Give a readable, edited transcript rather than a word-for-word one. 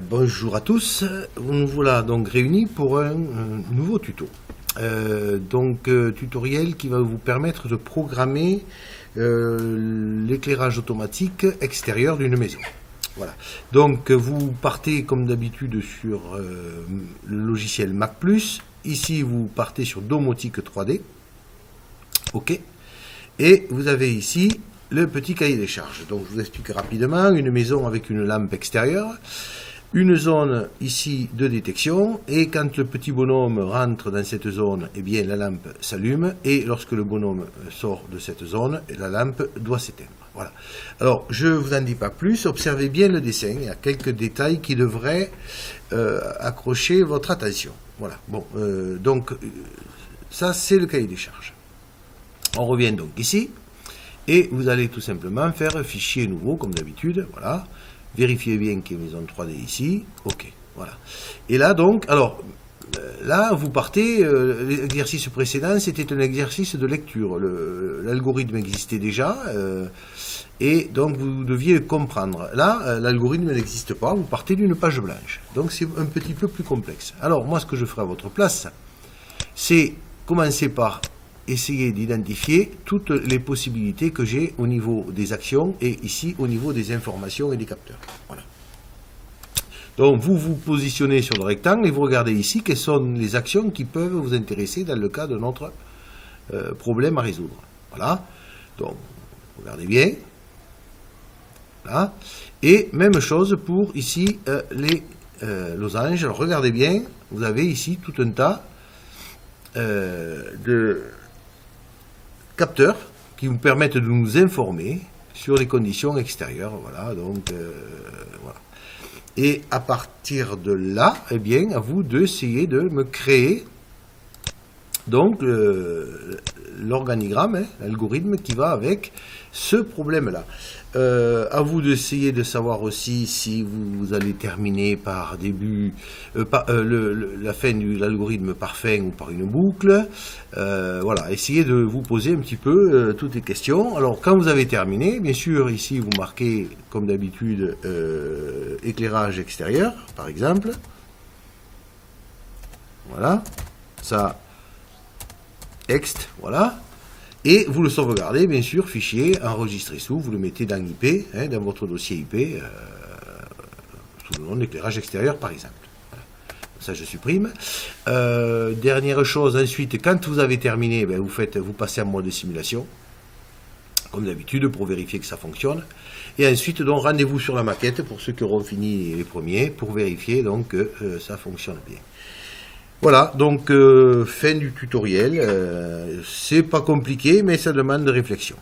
Bonjour à tous, nous voilà donc réunis pour un nouveau tuto. Tutoriel qui va vous permettre de programmer l'éclairage automatique extérieur d'une maison. Voilà. Donc vous partez comme d'habitude sur le logiciel Mac+. Ici vous partez sur Domotique 3D. OK. Et vous avez ici le petit cahier des charges. Donc je vous explique rapidement, une maison avec une lampe extérieure, une zone ici de détection, et quand le petit bonhomme rentre dans cette zone, eh bien la lampe s'allume, et lorsque le bonhomme sort de cette zone, la lampe doit s'éteindre. Voilà. Alors je ne vous en dis pas plus, observez bien le dessin, il y a quelques détails qui devraient accrocher votre attention. Voilà. Bon, ça c'est le cahier des charges. On revient donc ici. Et vous allez tout simplement faire un fichier nouveau, comme d'habitude, voilà. Vérifiez bien qu'il y a maison 3D ici, OK, voilà. Et là donc, alors, là vous partez, l'exercice précédent c'était un exercice de lecture, l'algorithme existait déjà, et donc vous deviez le comprendre. Là, l'algorithme n'existe pas, vous partez d'une page blanche, donc c'est un petit peu plus complexe. Alors moi ce que je ferai à votre place, c'est commencer par essayer d'identifier toutes les possibilités que j'ai au niveau des actions et ici au niveau des informations et des capteurs. Voilà. Donc vous vous positionnez sur le rectangle et vous regardez ici quelles sont les actions qui peuvent vous intéresser dans le cas de notre problème à résoudre. Voilà. Donc regardez bien. Voilà. Et même chose pour ici les losanges. Alors regardez bien, vous avez ici tout un tas de capteurs qui vous permettent de nous informer sur les conditions extérieures. Voilà, donc voilà. Et à partir de là, eh bien, à vous d'essayer de me créer donc l'organigramme, l'algorithme qui va avec ce problème-là. À vous d'essayer de savoir aussi si vous allez terminer par la fin de l'algorithme par fin ou par une boucle. Voilà, essayez de vous poser un petit peu toutes les questions. Alors quand vous avez terminé, bien sûr ici vous marquez comme d'habitude éclairage extérieur par exemple. Voilà, ça texte, voilà. Et vous le sauvegardez, bien sûr, fichier, enregistré sous, vous le mettez dans IP, hein, dans votre dossier IP, sous le nom d'éclairage extérieur, par exemple. Voilà. Ça, je supprime. Dernière chose, ensuite, quand vous avez terminé, ben, vous passez en mode simulation, comme d'habitude, pour vérifier que ça fonctionne. Et ensuite, donc, rendez-vous sur la maquette, pour ceux qui auront fini les premiers, pour vérifier donc, que ça fonctionne bien. Voilà, donc fin du tutoriel, c'est pas compliqué mais ça demande de réflexion.